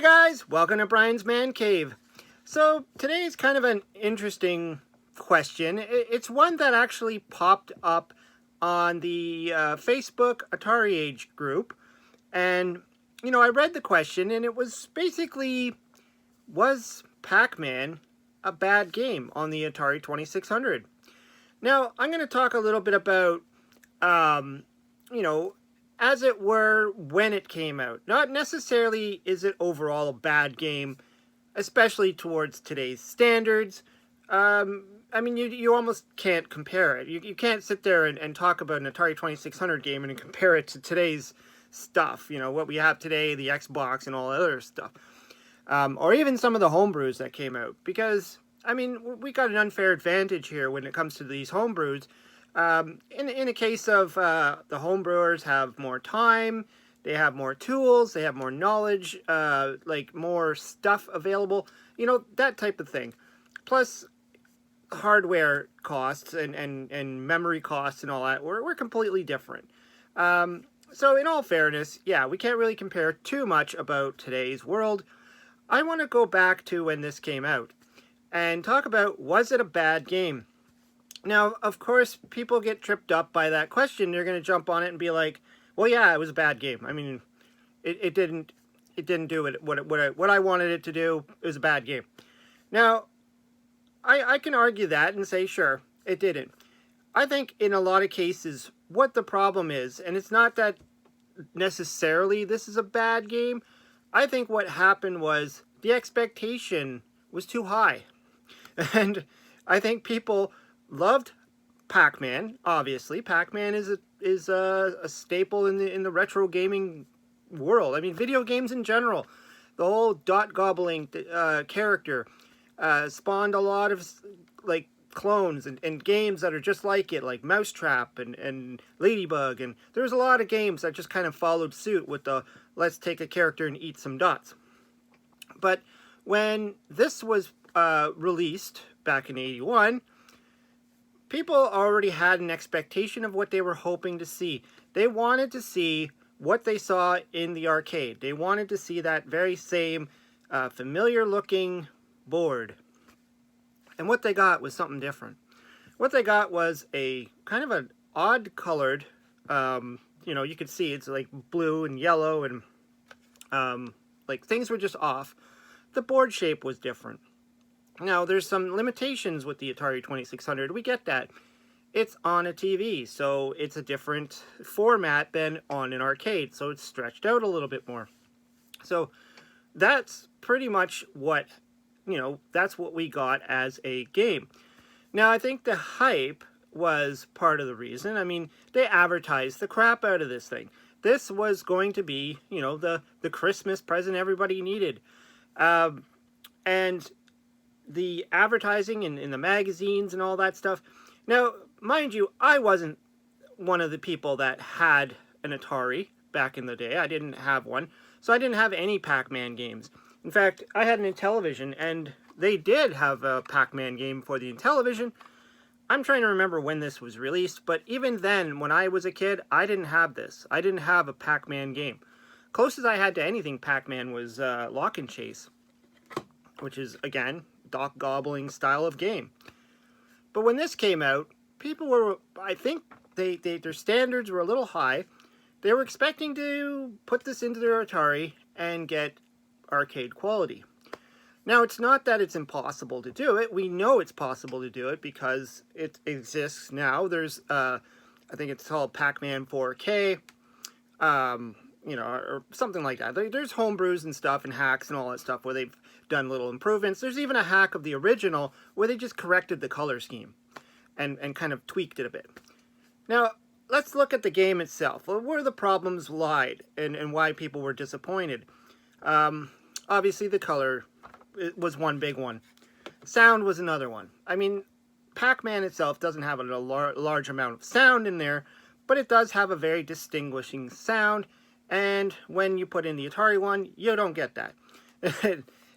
guys, welcome to Brian's Man Cave. So today's kind of an interesting question. It's one that actually popped up on the Facebook Atari Age group. And, I read the question and it was basically, was Pac-Man a bad game on the Atari 2600? Now, I'm going to talk a little bit about, as it were, when it came out. Not necessarily is it overall a bad game, especially towards today's standards. You almost can't compare it. You can't sit there and talk about an Atari 2600 game and compare it to today's stuff. What we have today, the Xbox and all that other stuff. Or even some of the homebrews that came out. Because, we got an unfair advantage here when it comes to these homebrews. In the case of the homebrewers have more time, they have more tools, they have more knowledge, more stuff available, that type of thing. Plus, hardware costs and memory costs and all that were completely different. So in all fairness, yeah, we can't really compare too much about today's world. I want to go back to when this came out and talk about, was it a bad game? Now, of course, people get tripped up by that question. They're going to jump on it and be like, well, yeah, it was a bad game. It didn't do what I wanted it to do. It was a bad game. Now, I can argue that and say, sure, it didn't. I think in a lot of cases, what the problem is, and it's not that necessarily this is a bad game. I think what happened was the expectation was too high. And I think people loved Pac-Man. Obviously, Pac-Man is a staple in the retro gaming world. Video games in general. The whole dot gobbling character spawned a lot of clones and games that are just like it, like Mousetrap and Ladybug, and there's a lot of games that just kind of followed suit with the let's take a character and eat some dots. But when this was released back in '81, people already had an expectation of what they were hoping to see. They wanted to see what they saw in the arcade. They wanted to see that very same familiar-looking board. And what they got was something different. What they got was a kind of an odd-colored, you could see it's like blue and yellow and things were just off. The board shape was different. Now, there's some limitations with the Atari 2600. We get that. It's on a TV, so it's a different format than on an arcade, so it's stretched out a little bit more. So that's pretty much what, that's what we got as a game. Now, I think the hype was part of the reason. They advertised the crap out of this thing. This was going to be, the Christmas present everybody needed. And the advertising in the magazines and all that stuff. Now, mind you, I wasn't one of the people that had an Atari back in the day. I didn't have one, so I didn't have any Pac-Man games. In fact, I had an Intellivision, and they did have a Pac-Man game for the Intellivision. I'm trying to remember when this was released, but even then, when I was a kid, I didn't have this. I didn't have a Pac-Man game. Closest I had to anything Pac-Man was Lock and Chase, which is, again, dot gobbling style of game. But when this came out, people were, I think their standards were a little high. They were expecting to put this into their Atari and get arcade quality. Now, it's not that it's impossible to do it. We know it's possible to do it because it exists now. There's, I think it's called Pac-Man 4K, or something like that. There's homebrews and stuff and hacks and all that stuff where they've done little improvements. There's even a hack of the original where they just corrected the color scheme and kind of tweaked it a bit. Now, let's look at the game itself. Where the problems lied and why people were disappointed. Obviously, the color was one big one. Sound was another one. Pac-Man itself doesn't have a large amount of sound in there, but it does have a very distinguishing sound, and when you put in the Atari one, you don't get that.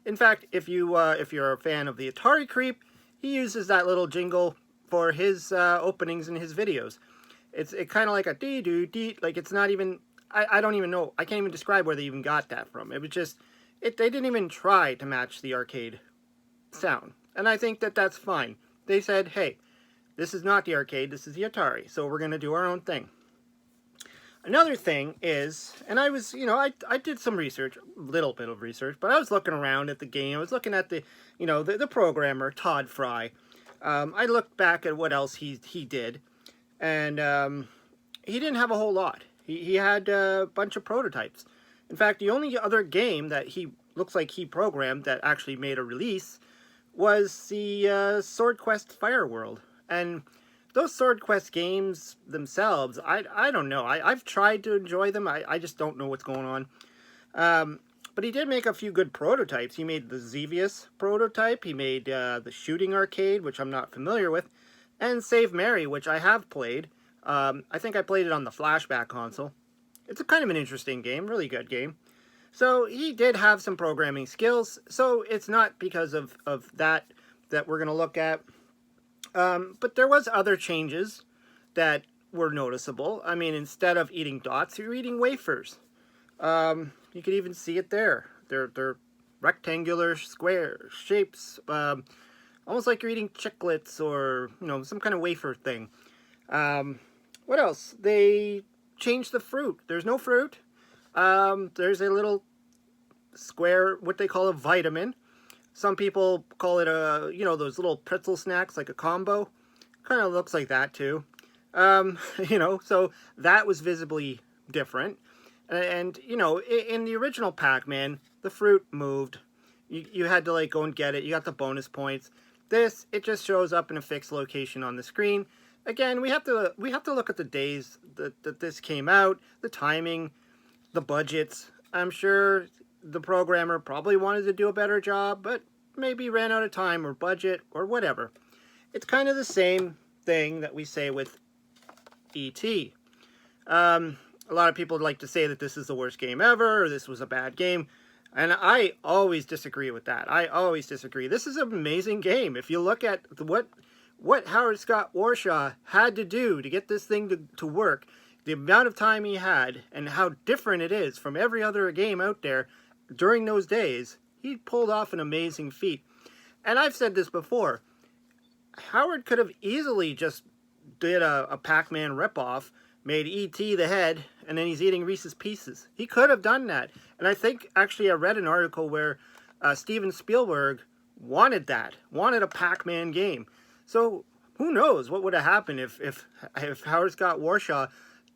In fact, if you're a fan of the Atari Creep, he uses that little jingle for his openings in his videos. It's kind of like a dee-doo-dee, like it's not even, I don't even know, I can't even describe where they even got that from. It was just, They didn't even try to match the arcade sound. And I think that that's fine. They said, hey, this is not the arcade, this is the Atari, so we're going to do our own thing. Another thing is, and I was, I did some research, a little bit of research, but I was looking around at the game. I was looking at the programmer, Todd Fry. I looked back at what else he did, and he didn't have a whole lot. He had a bunch of prototypes. In fact, the only other game that he looks like he programmed that actually made a release was the Sword Quest Fire World. And those Sword Quest games themselves, I don't know. I've tried to enjoy them. I just don't know what's going on. But he did make a few good prototypes. He made the Xevious prototype. He made the Shooting Arcade, which I'm not familiar with, and Save Mary, which I have played. I think I played it on the Flashback console. It's a kind of an interesting game, really good game. So he did have some programming skills. So it's not because of that we're going to look at. But there was other changes that were noticeable. I mean, instead of eating dots, you're eating wafers. You could even see it there. They're rectangular square shapes, almost like you're eating chiclets or, some kind of wafer thing. What else? They changed the fruit. There's no fruit. There's a little square, what they call a vitamin. Some people call it those little pretzel snacks, like a combo. Kind of looks like that too. So that was visibly different. And in the original Pac-Man, the fruit moved. You had to go and get it. You got the bonus points. This, it just shows up in a fixed location on the screen. Again, we have to look at the days that this came out, the timing, the budgets. I'm sure the programmer probably wanted to do a better job, but maybe ran out of time or budget or whatever. It's kind of the same thing that we say with E.T. A lot of people like to say that this is the worst game ever, or this was a bad game, and I always disagree with that. I always disagree. This is an amazing game. If you look at what Howard Scott Warshaw had to do to get this thing to work, the amount of time he had, and how different it is from every other game out there during those days, he pulled off an amazing feat. And I've said this before, Howard could have easily just did a Pac-Man ripoff, made E.T. the head, and then he's eating Reese's Pieces. He could have done that. And I think, actually, I read an article where Steven Spielberg wanted a Pac-Man game. So who knows what would have happened if Howard Scott Warshaw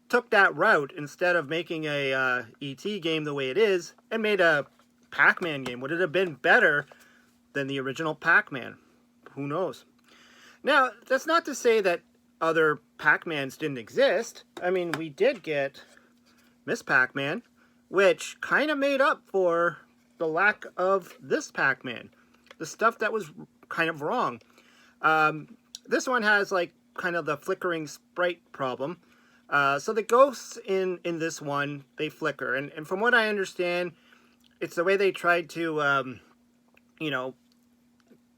took that route instead of making a E.T. game the way it is and made a Pac-Man game. Would it have been better than the original Pac-Man? Who knows? Now, that's not to say that other Pac-Mans didn't exist. I mean, we did get Miss Pac-Man, which kind of made up for the lack of this Pac-Man. The stuff that was kind of wrong. This one has kind of the flickering sprite problem. So the ghosts in this one, they flicker. And from what I understand, it's the way they tried to,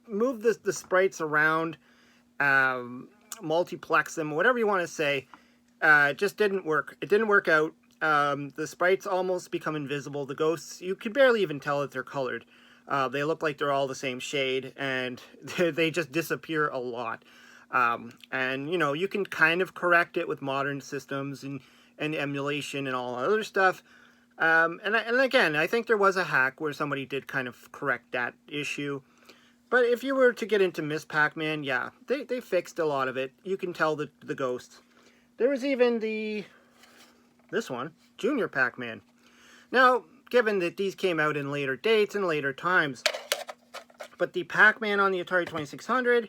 move the sprites around, multiplex them, whatever you want to say. Just didn't work. It didn't work out. The sprites almost become invisible. The ghosts, you can barely even tell that they're colored. They look like they're all the same shade, and they just disappear a lot. And, you can kind of correct it with modern systems and emulation and all other stuff. And again, I think there was a hack where somebody did kind of correct that issue. But if you were to get into Miss Pac-Man, yeah, they fixed a lot of it. You can tell the ghosts. There was even this one, Junior Pac-Man. Now, given that these came out in later dates and later times, but the Pac-Man on the Atari 2600,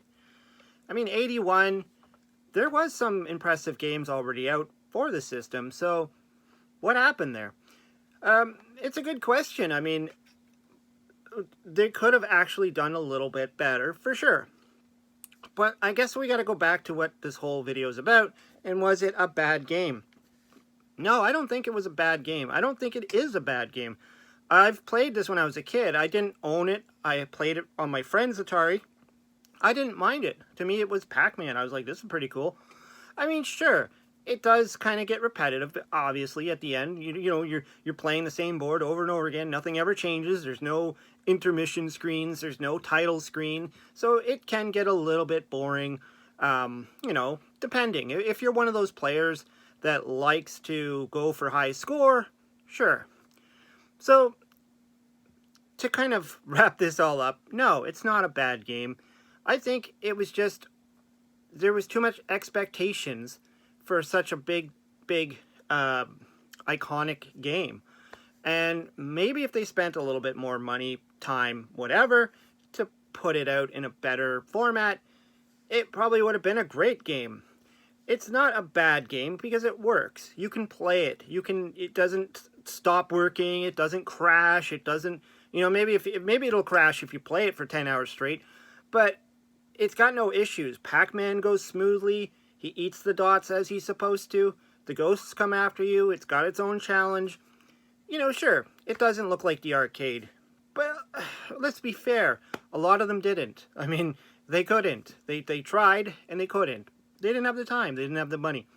81, there was some impressive games already out for the system, so what happened there? It's a good question. They could have actually done a little bit better, for sure. But I guess we got to go back to what this whole video is about, and was it a bad game? No, I don't think it was a bad game. I don't think it is a bad game. I've played this when I was a kid. I didn't own it. I played it on my friend's Atari. I didn't mind it. To me, it was Pac-Man. I was like, this is pretty cool. Sure, it does kind of get repetitive, obviously, at the end. You're playing the same board over and over again. Nothing ever changes. There's no intermission screens. There's no title screen. So it can get a little bit boring, depending. If you're one of those players that likes to go for high score, sure. So, to kind of wrap this all up, no, it's not a bad game. I think it was just, there was too much expectations for such a big, iconic game. And maybe if they spent a little bit more money, time, whatever, to put it out in a better format, it probably would have been a great game. It's not a bad game because it works. You can play it. It doesn't stop working. It doesn't crash. It doesn't, maybe it'll crash if you play it for 10 hours straight, but it's got no issues. Pac-Man goes smoothly. He eats the dots as he's supposed to. The ghosts come after you. It's got its own challenge. Sure, it doesn't look like the arcade. But let's be fair. A lot of them didn't. I mean, they couldn't. They tried, and they couldn't. They didn't have the time. They didn't have the money.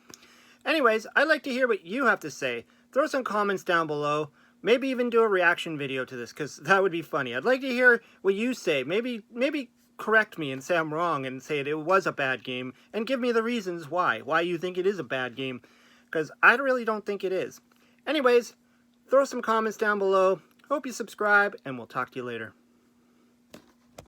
Anyways, I'd like to hear what you have to say. Throw some comments down below. Maybe even do a reaction video to this, because that would be funny. I'd like to hear what you say. Maybe correct me and say I'm wrong and say it was a bad game, and give me the reasons why you think it is a bad game, because I really don't think it is. Anyways, throw some comments down below. Hope you subscribe, and we'll talk to you later.